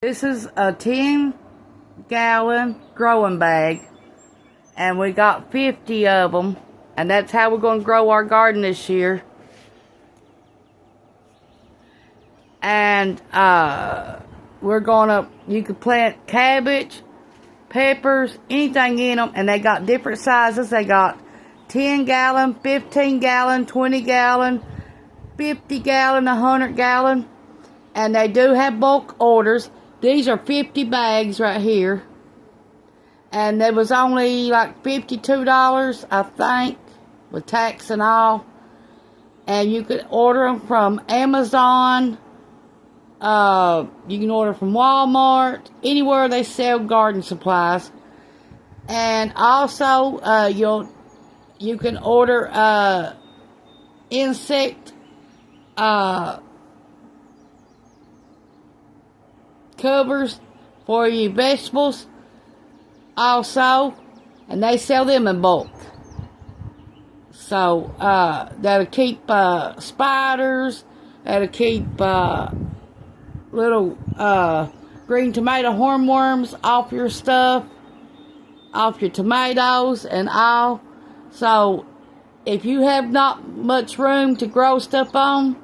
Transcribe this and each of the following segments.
This is a 10-gallon growing bag, and we got 50 of them, and that's how we're going to grow our garden this year. And you can plant cabbage, peppers, anything in them, and they got different sizes. They got 10-gallon, 15-gallon, 20-gallon, 50-gallon, 100-gallon, and they do have bulk orders. These are 50 bags right here. And there was only like $52, I think, with tax and all. And you could order them from Amazon. You can order from Walmart. Anywhere they sell garden supplies. And also, you can order insect covers for your vegetables also, and they sell them in bulk. So that'll keep spiders, that'll keep little green tomato hornworms off your stuff, off your tomatoes and all. So if you have not much room to grow stuff on,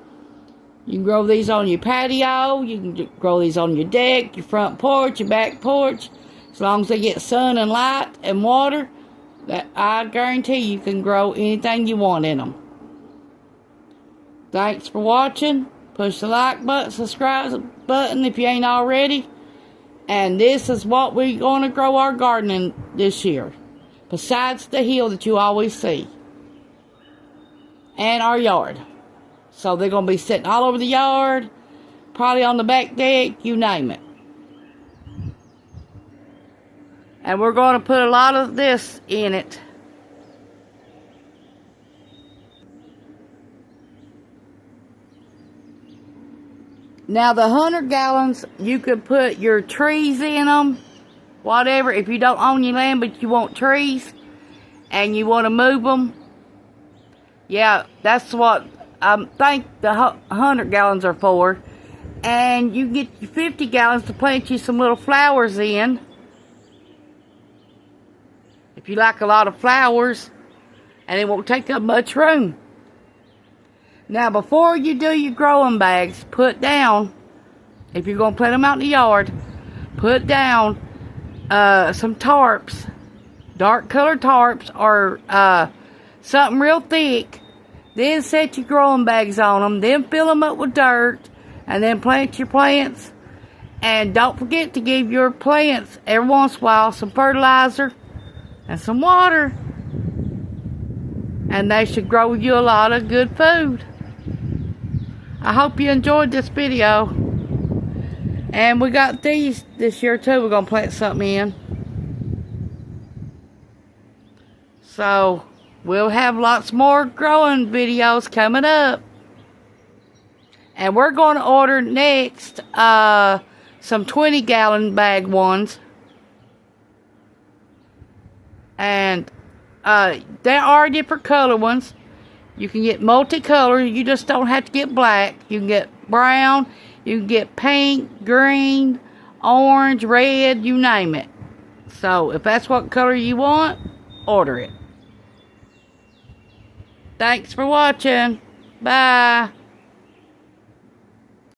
you can grow these on your patio, you can grow these on your deck, your front porch, your back porch. As long as they get sun and light and water, that I guarantee you can grow anything you want in them. Thanks for watching. Push the like button, subscribe button if you ain't already. And this is what we're going to grow our garden in this year. Besides the hill that you always see. And our yard. So they're going to be sitting all over the yard, probably on the back deck, you name it. And we're going to put a lot of this in it. Now the 100 gallons, you could put your trees in them, whatever. If you don't own your land but you want trees and you want to move them, yeah, that's what I think the 100 gallons are for. And you get your 50 gallons to plant you some little flowers in. If you like a lot of flowers, and it won't take up much room. Now, before you do your growing bags, put down, if you're going to plant them out in the yard, put down some tarps, dark colored tarps, or something real thick. Then set your growing bags on them. Then fill them up with dirt. And then plant your plants. And don't forget to give your plants every once in a while some fertilizer and some water. And they should grow you a lot of good food. I hope you enjoyed this video. And we got these this year too. We're going to plant something in. So we'll have lots more growing videos coming up. And we're going to order next some 20-gallon bag ones. And there are different color ones. You can get multicolor. You just don't have to get black. You can get brown. You can get pink, green, orange, red, you name it. So if that's what color you want, order it. Thanks for watching. Bye.